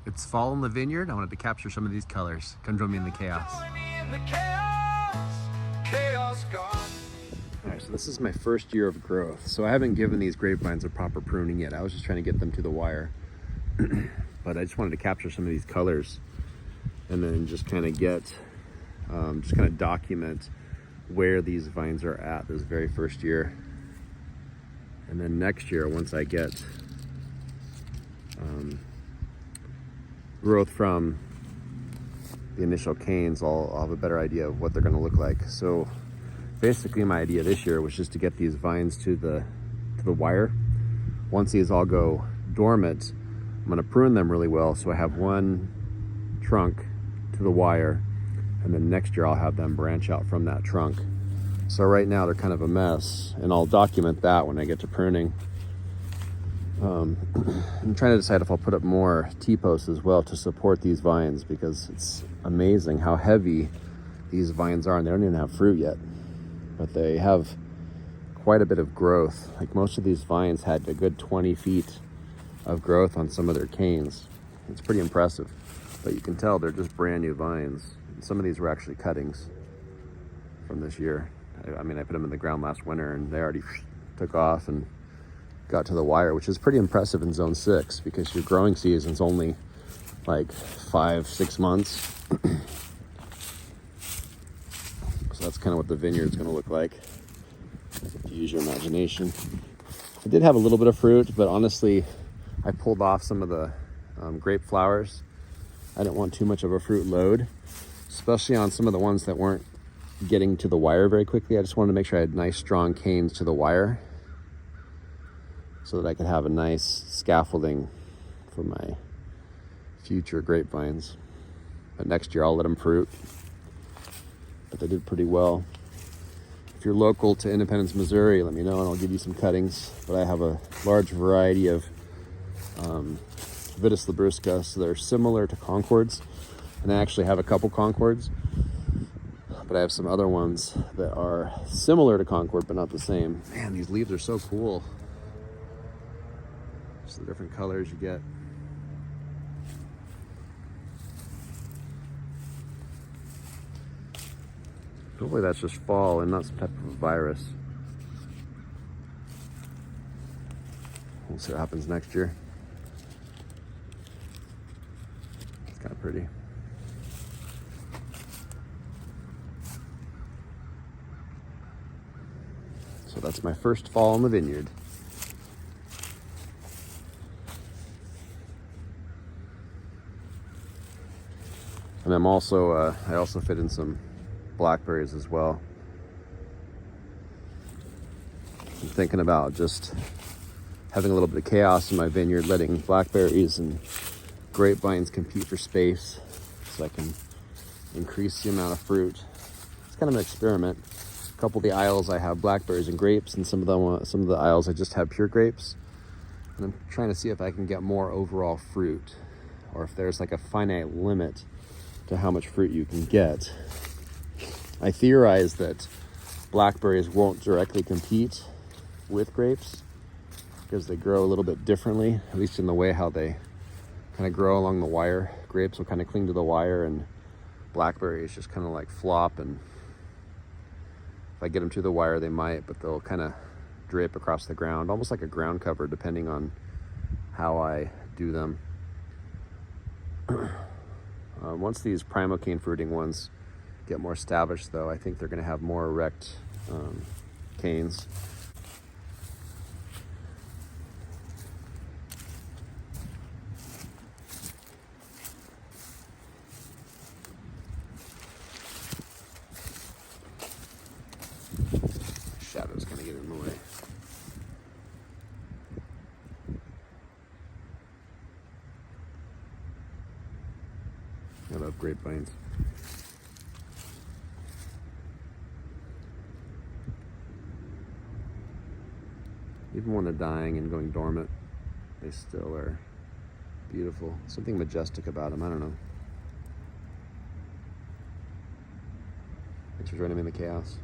It's fall in the vineyard. I wanted to capture some of these colors. Come join me in the chaos. All right, so this is my first year of growth. So I haven't given these grapevines a proper pruning yet. I was just trying to get them to the wire. But I just wanted to capture some of these colors and then just kind of document where these vines are at this very first year. And then next year, once I get growth from the initial canes, I'll have a better idea of what they're going to look like. So basically my idea this year was just to get these vines to the wire. Once these all go dormant, I'm going to prune them really well so I have one trunk to the wire, and then next year I'll have them branch out from that trunk. So right now they're kind of a mess, and I'll document that when I get to pruning. I'm trying to decide if I'll put up more T-posts as well to support these vines, because it's amazing how heavy these vines are, and they don't even have fruit yet, but they have quite a bit of growth. Like most of these vines had a good 20 feet of growth on some of their canes. It's pretty impressive, but you can tell they're just brand new vines. Some of these were actually cuttings from this year. I mean, I put them in the ground last winter and they already took off and got to the wire, which is pretty impressive in zone 6 because your growing season's only like 5-6 months. So that's kind of what the vineyard's going to look like if you use your imagination. I did have a little bit of fruit, but honestly, I pulled off some of the grape flowers. I didn't want too much of a fruit load, especially on some of the ones that weren't getting to the wire very quickly. I just wanted to make sure I had nice strong canes to the wire so that I could have a nice scaffolding for my future grapevines. But next year I'll let them fruit. But they did pretty well. If you're local to Independence, Missouri, let me know and I'll give you some cuttings. But I have a large variety of Vitis labrusca, so they're similar to Concords. And I actually have a couple Concords, but I have some other ones that are similar to Concord, but not the same. Man, these leaves are so cool. Just the different colors you get. Hopefully that's just fall and not some type of a virus. We'll see what happens next year. It's kind of pretty. So that's my first fall in the vineyard. And I'm also, I also fit in some blackberries as well. I'm thinking about just having a little bit of chaos in my vineyard, letting blackberries and grapevines compete for space so I can increase the amount of fruit. It's kind of an experiment. A couple of the aisles I have blackberries and grapes, and some of the aisles I just have pure grapes. And I'm trying to see if I can get more overall fruit, or if there's like a finite limit to how much fruit you can get. I theorize that blackberries won't directly compete with grapes because they grow a little bit differently, at least in the way how they kind of grow along the wire. Grapes will kind of cling to the wire, and blackberries just kind of like flop, and if I get them to the wire, they might, but they'll kind of drape across the ground, almost like a ground cover, depending on how I do them. Once these primocane fruiting ones get more established, though, I think they're going to have more erect canes. Shadow's going to get in the way. I love grapevines. Even when they're dying and going dormant, they still are beautiful. Something majestic about them, I don't know. Thanks for joining me in the chaos.